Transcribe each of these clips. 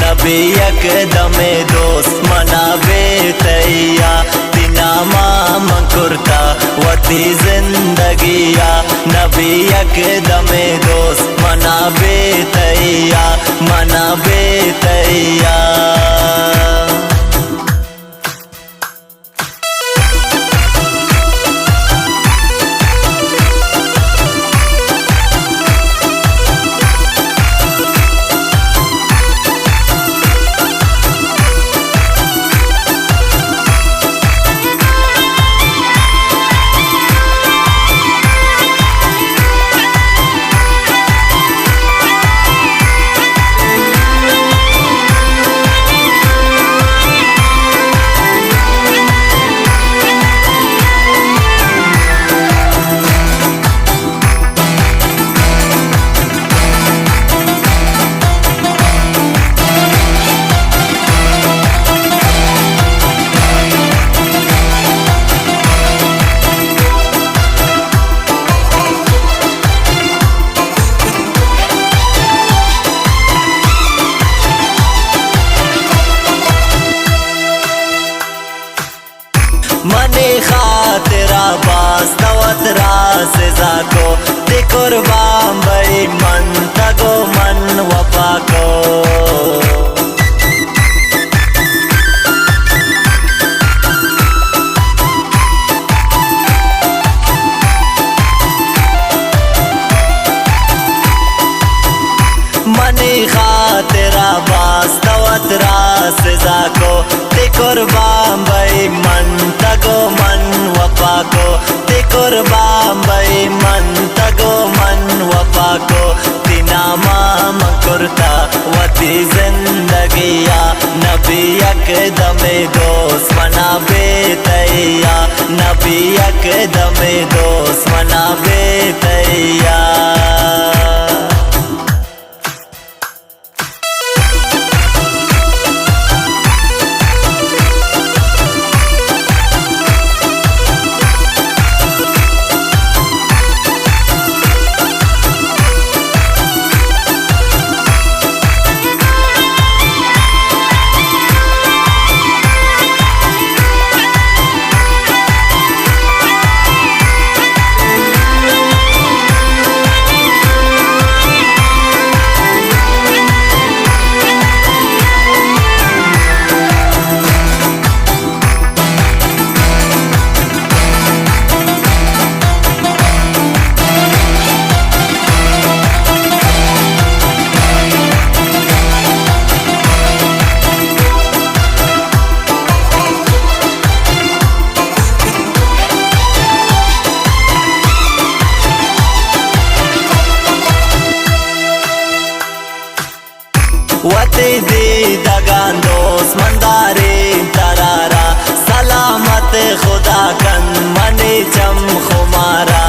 नबी यकदमे दोस्त मनावे तैया तिनामा मंकुरता वती जिंदगिया नबी यकदमे दोस्त मनावे तैया मनावे तैया मने खातिरा बास्तवत रास जाको ते कुर्बान बई मन तगो मन वफा को मने खातिरा बास्तवत रास जाको ते कुर्बान बई मन तगो मन वफा को ते कुर्बान बई मन तगो मन वफा को तिनामा मंकुरता वती जिंदगिया नबी यकदमे दोस्त मनावे तैया नबी यकदमे दोस्त मनावे तैया वते दे दगान दोस्त मंदारे तरारा सलामत खुदा कन मने चम खुमारा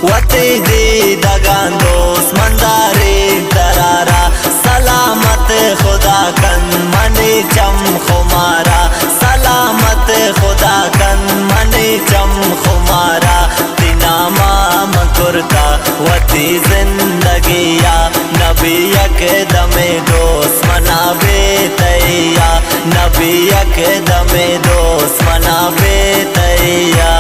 वते दे दगान दोस्त मंदारे तरारा सलामत खुदा कन मने चम खुमारा सलामत खुदा कन मने चम खुमारा तिनामा मंकुरता वती जिंदगिया नबी यकदमे दोस्त मनावे तैया नबी यकदमे दोस्त मनावे तैया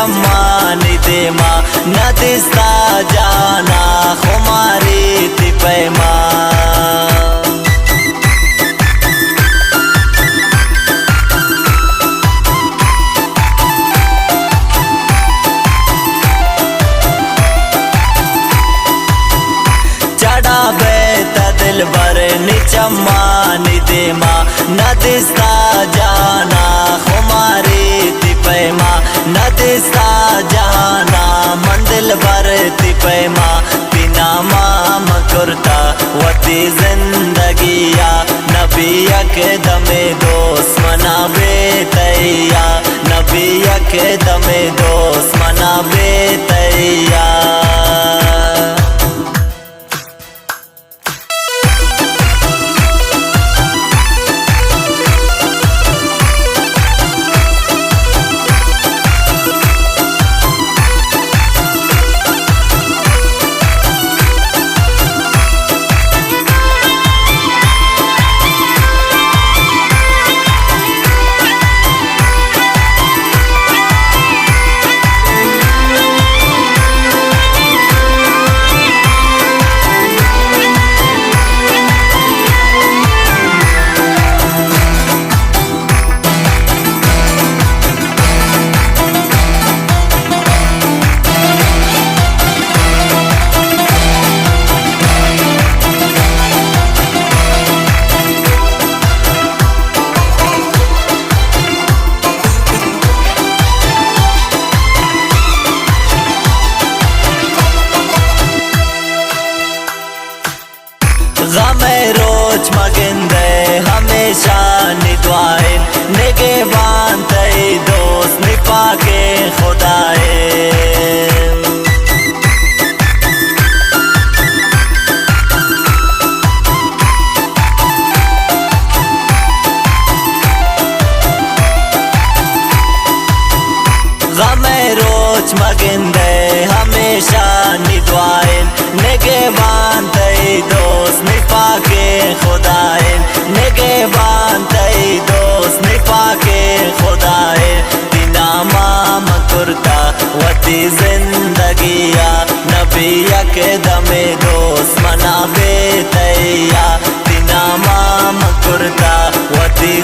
चम्मानी देमा नदिस्ता जाना खुमारी तिपैमा दिल बर निचम्मानी देमा नदिस्ता जाना खुमारी तिपैमा नदिस्ता जाना मंदिल बर तिपैमा बिना माम कुर्ता वती जिंदगिया नबिया के दमे दोस्त मना बेतैया नबिया के दमे दोस्त मना बेतैया गमे रोज मगिंदे हमेशा निदवाए निगे बांधे दोस्त निपा के खुदाए गमे रोज मगिंदे हमेशा निदवाए निगे बांधे दोस्त निपा के खुदाए निगे बांधे दोस्त निपा के खुदाए बिना माम कुर्ता वती जिंदगिया नबिया के दमे दोस्त मना बेतैया बिना माम कुर्ता वती